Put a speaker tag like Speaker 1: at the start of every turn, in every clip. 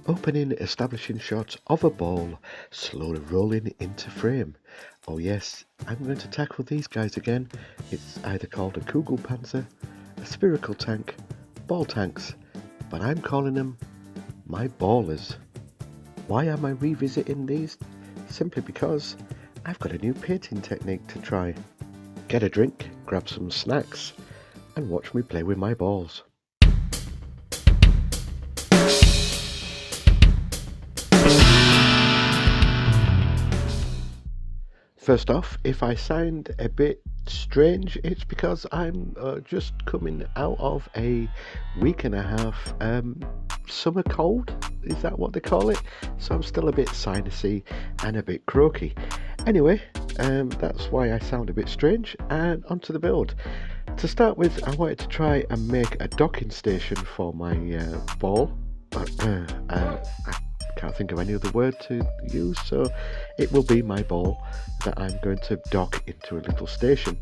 Speaker 1: Opening establishing shot of a ball slowly rolling into frame. Oh yes, I'm going to tackle these guys again. It's either called a Kugelpanzer, a spherical tank, ball tanks, but I'm calling them my ballers. Why am I revisiting these? Simply because I've got a new painting technique to try. Get a drink, grab some snacks, and watch me play with my balls. First off, if I sound a bit strange, it's because I'm just coming out of a week and a half summer cold. Is that what they call it? So I'm still a bit sinusy and a bit croaky. Anyway, that's why I sound a bit strange. And onto the build. To start with, I wanted to try and make a docking station for my ball. I can't think of any other word to use, so it will be my ball that I'm going to dock into a little station.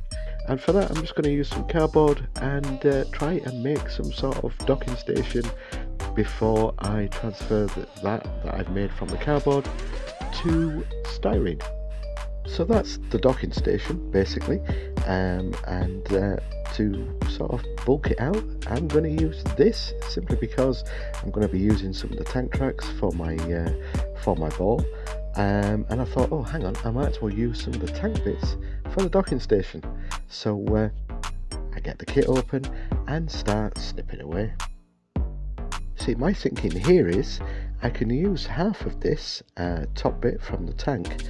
Speaker 1: And for that, I'm just going to use some cardboard and try and make some sort of docking station before I transfer that I've made from the cardboard to styrene. So that's the docking station basically, and to sort of bulk it out, I'm going to use this simply because I'm going to be using some of the tank tracks for my ball, and I thought, oh hang on, I might as well use some of the tank bits for the docking station. So I get the kit open and start snipping away. See, my thinking here is I can use half of this top bit from the tank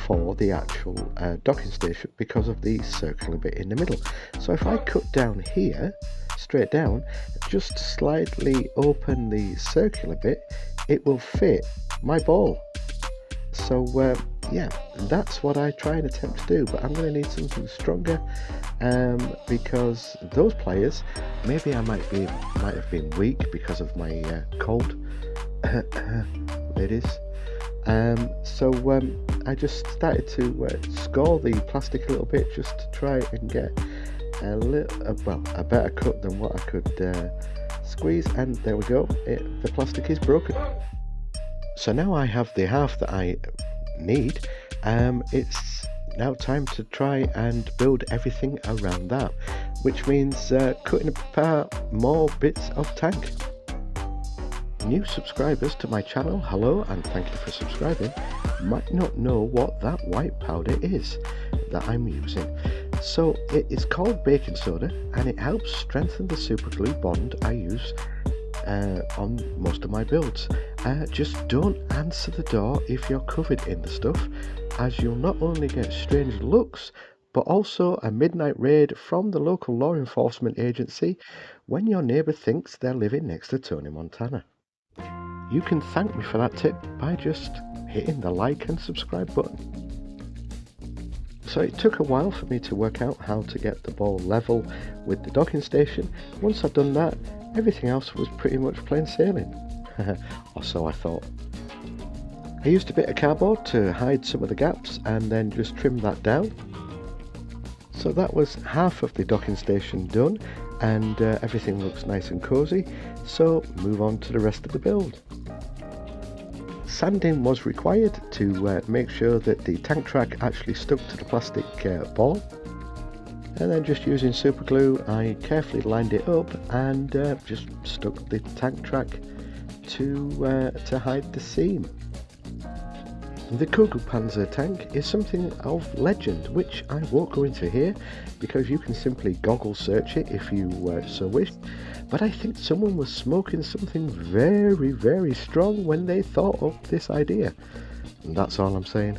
Speaker 1: for the actual docking station because of the circular bit in the middle. So if I cut down here, straight down, just slightly open the circular bit, it will fit my ball. So yeah, that's what I try and attempt to do, but I'm going to need something stronger because those pliers, maybe I might have been weak because of my cold, ladies. So I just started to score the plastic a little bit just to try and get a better cut than what I could squeeze, and there we go, the plastic is broken. So now I have the half that I need. It's now time to try and build everything around that, which means cutting apart more bits of tank. New subscribers to my channel, hello and thank you for subscribing, might not know what that white powder is that I'm using. So it is called baking soda, and it helps strengthen the super glue bond I use on most of my builds. Just don't answer the door if you're covered in the stuff, as you'll not only get strange looks but also a midnight raid from the local law enforcement agency when your neighbour thinks they're living next to Tony Montana. You can thank me for that tip by just hitting the like and subscribe button. So it took a while for me to work out how to get the ball level with the docking station. Once I'd done that, everything else was pretty much plain sailing. Or so I thought. I used a bit of cardboard to hide some of the gaps and then just trimmed that down. So that was half of the docking station done, and everything looks nice and cozy, so move on to the rest of the build. Sanding was required to make sure that the tank track actually stuck to the plastic ball, and then just using super glue I carefully lined it up and just stuck the tank track to hide the seam. The Kugelpanzer tank is something of legend, which I won't go into here because you can simply Google search it if you so wish, but I think someone was smoking something very, very strong when they thought of this idea, and that's all I'm saying.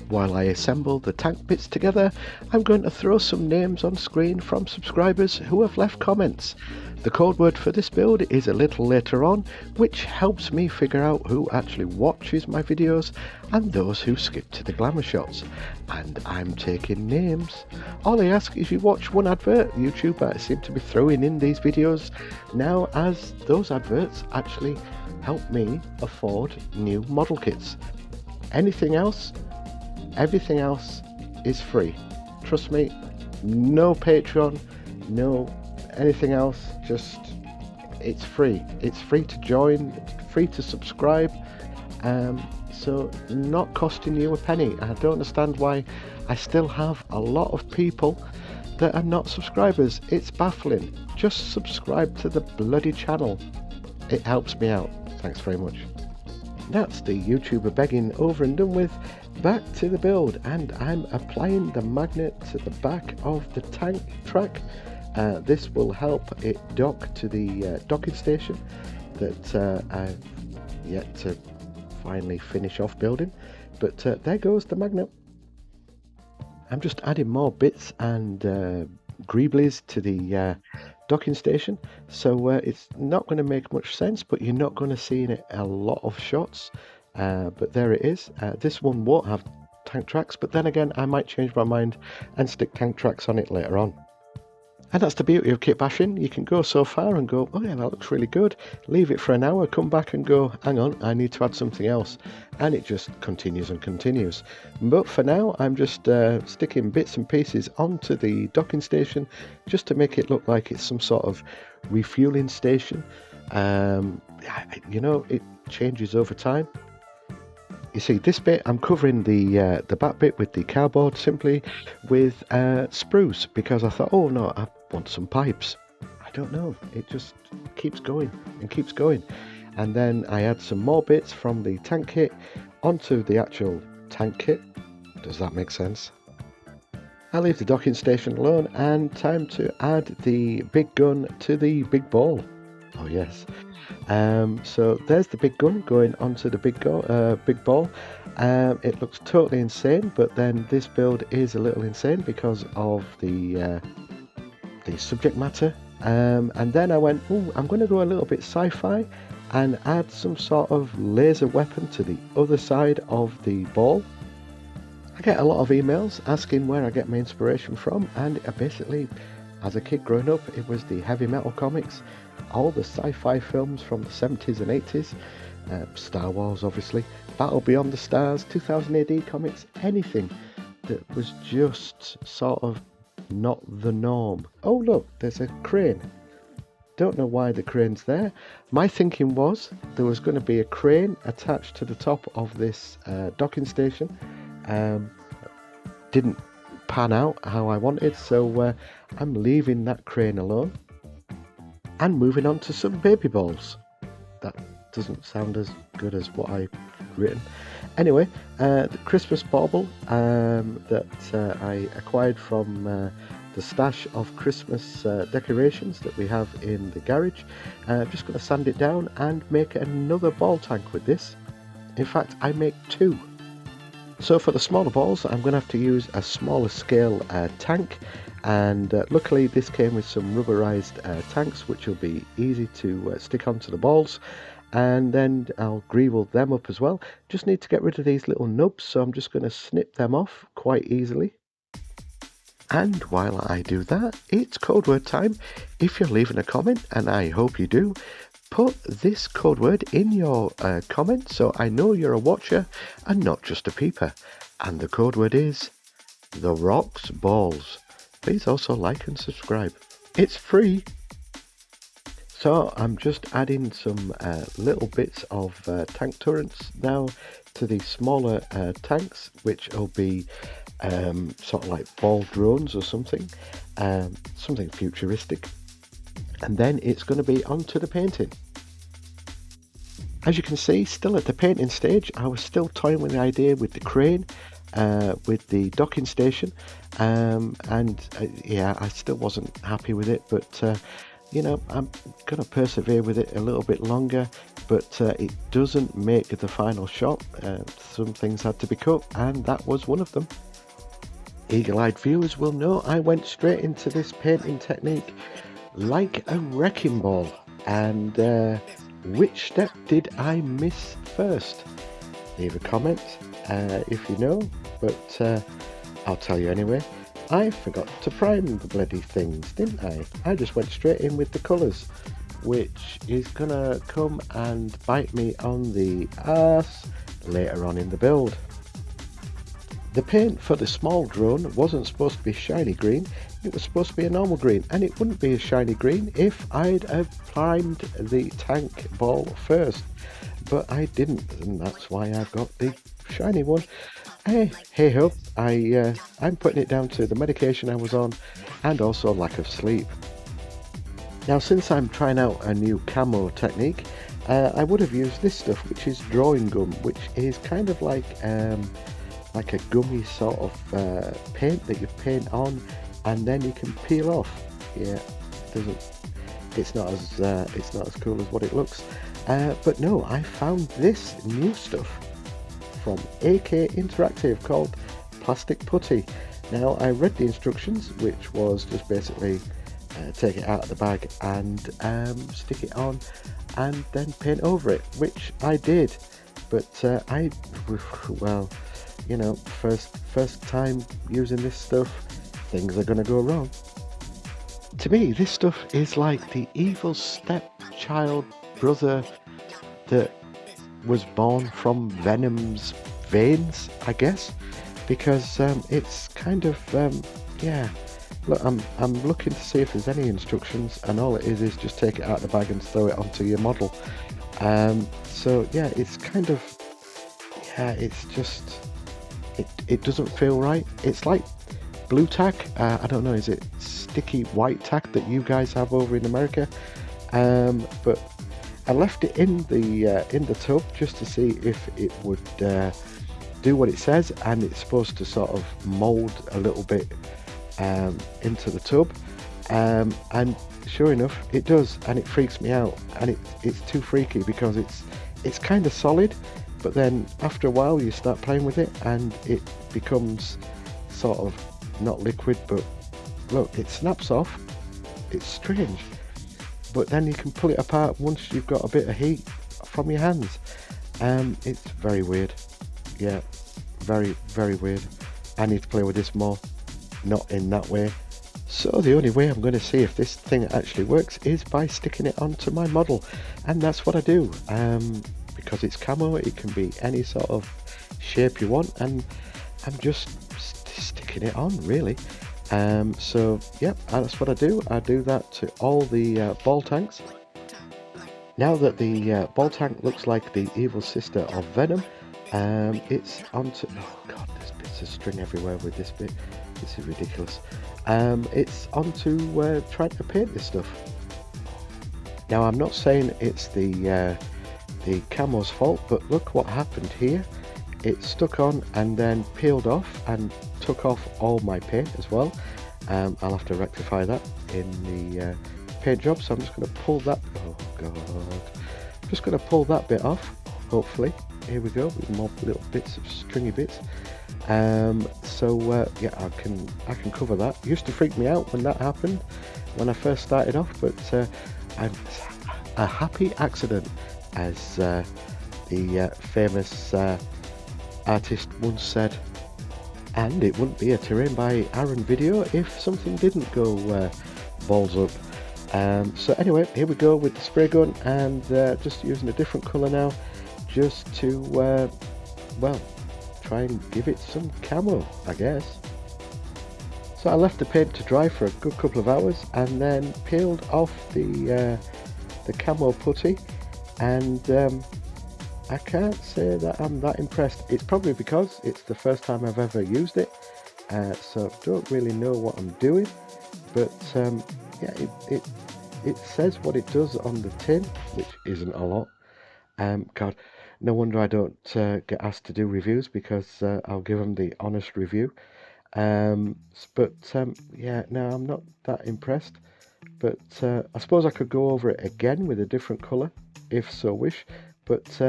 Speaker 1: While I assemble the tank bits together, I'm going to throw some names on screen from subscribers who have left comments. The code word for this build is a little later on, which helps me figure out who actually watches my videos and those who skip to the glamour shots. And I'm taking names. All I ask is you watch one advert. YouTube seem to be throwing in these videos now, as those adverts actually help me afford new model kits. Anything else? Everything else is free. Trust me, no Patreon, no anything else, just it's free. It's free to join, it's free to subscribe. So not costing you a penny. I don't understand why I still have a lot of people that are not subscribers. It's baffling. Just subscribe to the bloody channel. It helps me out. Thanks very much. That's the YouTuber begging over and done with. Back to the build, and I'm applying the magnet to the back of the tank track. This will help it dock to the docking station that I've yet to finally finish off building, but there goes the magnet. I'm just adding more bits and greeblies to the docking station, so it's not going to make much sense, but you're not going to see in it a lot of shots. But there it is. This one won't have tank tracks, but then again I might change my mind and stick tank tracks on it later on. And that's the beauty of kit bashing. You can go so far and go, oh yeah, that looks really good, leave it for an hour, come back and go, hang on, I need to add something else, and it just continues and continues. But for now I'm just sticking bits and pieces onto the docking station just to make it look like it's some sort of refueling station. You know, it changes over time. You see, this bit I'm covering the back bit with the cardboard simply with spruce, because I thought, oh no, I want some pipes. I don't know, it just keeps going and keeps going. And then I add some more bits from the tank kit onto the actual tank kit. Does that make sense? I leave the docking station alone, and time to add the big gun to the big ball. Oh yes. So there's the big gun going onto the big ball. It looks totally insane, but then this build is a little insane because of the subject matter. And then I went, oh, I'm going to go a little bit sci-fi and add some sort of laser weapon to the other side of the ball. I get a lot of emails asking where I get my inspiration from, and basically, as a kid growing up, it was the heavy metal comics, all the sci-fi films from the 70s and 80s, Star Wars obviously, Battle Beyond the Stars, 2000 AD comics, anything that was just sort of not the norm. Oh look, there's a crane. Don't know why the crane's there. My thinking was there was going to be a crane attached to the top of this docking station. Didn't pan out how I wanted, so I'm leaving that crane alone and moving on to some baby balls. That doesn't sound as good as what I've written. Anyway, the Christmas bauble that I acquired from the stash of Christmas decorations that we have in the garage. I'm just going to sand it down and make another ball tank with this. In fact, I make two. So for the smaller balls, I'm going to have to use a smaller scale tank, and luckily this came with some rubberized tanks, which will be easy to stick onto the balls, and then I'll greeble them up as well. Just need to get rid of these little nubs, so I'm just going to snip them off quite easily. And while I do that, it's code word time. If you're leaving a comment, and I hope you do, put this code word in your comment so I know you're a watcher and not just a peeper. And the code word is The Rocks Balls. Please also like and subscribe. It's free. So I'm just adding some little bits of tank turrets now to the smaller tanks, which will be sort of like ball drones or something, something futuristic. And then it's going to be onto the painting. As you can see, still at the painting stage, I was still toying with the idea with the crane, with the docking station, and yeah, I still wasn't happy with it, but you know, I'm going to persevere with it a little bit longer, but it doesn't make the final shot. Some things had to be cut, and that was one of them. Eagle-eyed viewers will know I went straight into this painting technique like a wrecking ball. And which step did I miss first? Leave a comment if you know, but I'll tell you anyway. I forgot to prime the bloody things, didn't I? I just went straight in with the colours, which is gonna come and bite me on the arse later on in the build. The paint for the small drone wasn't supposed to be shiny green, it was supposed to be a normal green, and it wouldn't be a shiny green if I'd have primed the tank ball first, but I didn't, and that's why I've got the shiny one. Hey ho, I'm putting it down to the medication I was on and also lack of sleep. Now, since I'm trying out a new camo technique, I would have used this stuff, which is drawing gum, which is kind of like a gummy sort of paint that you paint on and then you can peel off. Yeah, it's not as cool as what it looks. But no, I found this new stuff from AK Interactive called plastic putty. Now, I read the instructions, which was just basically take it out of the bag and stick it on and then paint over it, which I did. But well, you know, first time using this stuff, things are gonna go wrong. To me, this stuff is like the evil stepchild brother that was born from Venom's veins, I guess, because it's kind of yeah. Look, I'm looking to see if there's any instructions, and all it is just take it out of the bag and throw it onto your model. So yeah, it's kind of, yeah, it's just, it doesn't feel right. It's like blue tack. I don't know, is it sticky white tack that you guys have over in America? But I left it in the tub just to see if it would do what it says, and it's supposed to sort of mold a little bit into the tub, and sure enough it does, and it freaks me out, and it's too freaky because it's kind of solid, but then after a while you start playing with it and it becomes sort of not liquid, but look, it snaps off. It's strange, but then you can pull it apart once you've got a bit of heat from your hands. It's very weird. Yeah, very weird. I need to play with this more, not in that way. So the only way I'm going to see if this thing actually works is by sticking it onto my model, and that's what I do. Because it's camo, it can be any sort of shape you want, and I'm just sticking it on, really. So yeah, that's what I do. I do that to all the ball tanks. Now that the ball tank looks like the evil sister of Venom, it's onto, oh god, there's bits of string everywhere with this bit. This is ridiculous. It's onto trying to paint this stuff. Now, I'm not saying it's the camo's fault, but look what happened here. It stuck on and then peeled off and took off all my paint as well. I'll have to rectify that in the paint job, so I'm just going to pull that, oh god, I'm just going to pull that bit off, hopefully. Here we go, with more little bits of stringy bits. So yeah, I can cover that. It used to freak me out when that happened when I first started off, but I'm a happy accident, as the famous artist once said. And it wouldn't be a Terrain by Aaron video if something didn't go balls up. So anyway, here we go with the spray gun, and just using a different colour now, just to well, try and give it some camo, I guess. So I left the paint to dry for a good couple of hours and then peeled off the camo putty, and I can't say that I'm that impressed. It's probably because it's the first time I've ever used it, so I don't really know what I'm doing, but yeah, it says what it does on the tin, which isn't a lot. God, no wonder I don't get asked to do reviews, because I'll give them the honest review. But yeah, no, I'm not that impressed. But I suppose I could go over it again with a different colour, if so wish. But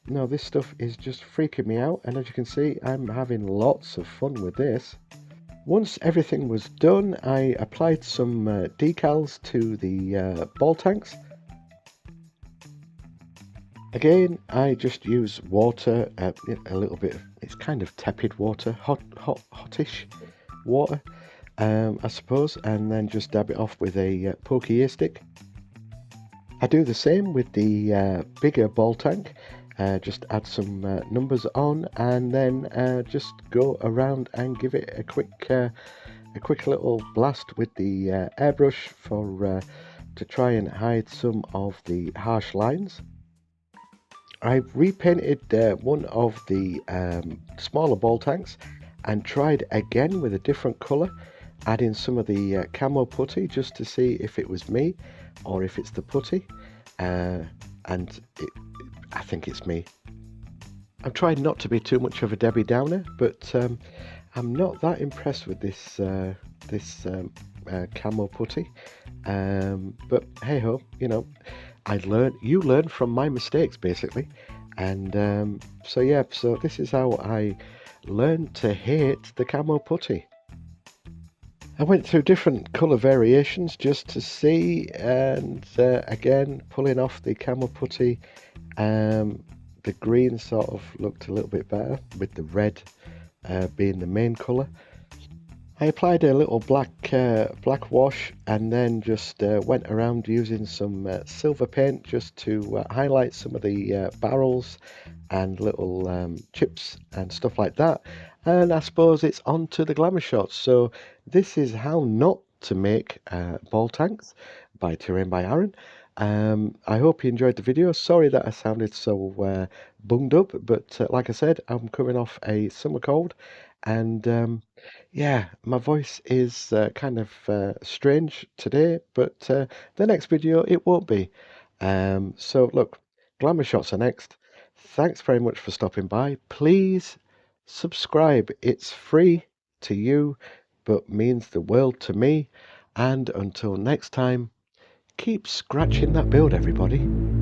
Speaker 1: no, this stuff is just freaking me out, and as you can see, I'm having lots of fun with this. Once everything was done, I applied some decals to the ball tanks. Again, I just use water, a little bit of, it's kind of tepid water, hottish water, I suppose, and then just dab it off with a pokey ear stick. I do the same with the bigger ball tank. Just add some numbers on, and then just go around and give it a a quick little blast with the airbrush for to try and hide some of the harsh lines. I've repainted one of the smaller ball tanks and tried again with a different colour, adding some of the camo putty just to see if it was me or if it's the putty, and I think it's me. I've tried not to be too much of a Debbie Downer, but I'm not that impressed with this camo putty. But hey ho, you know, you learn from my mistakes basically, and so yeah, so this is how I learned to hate the camo putty. I went through different colour variations just to see, and again pulling off the camo putty. The green sort of looked a little bit better with the red being the main colour. I applied a little black wash and then just went around using some silver paint just to highlight some of the barrels and little chips and stuff like that. And I suppose it's on to the glamour shots. So this is how not to make ball tanks by Terrain by Aaron. I hope you enjoyed the video. Sorry that I sounded so bunged up, but like I said, I'm coming off a summer cold, and yeah, my voice is kind of strange today, but the next video it won't be. So look, glamour shots are next. Thanks very much for stopping by. Please subscribe. It's free to you, but means the world to me. And until next time, keep scratching that build, everybody.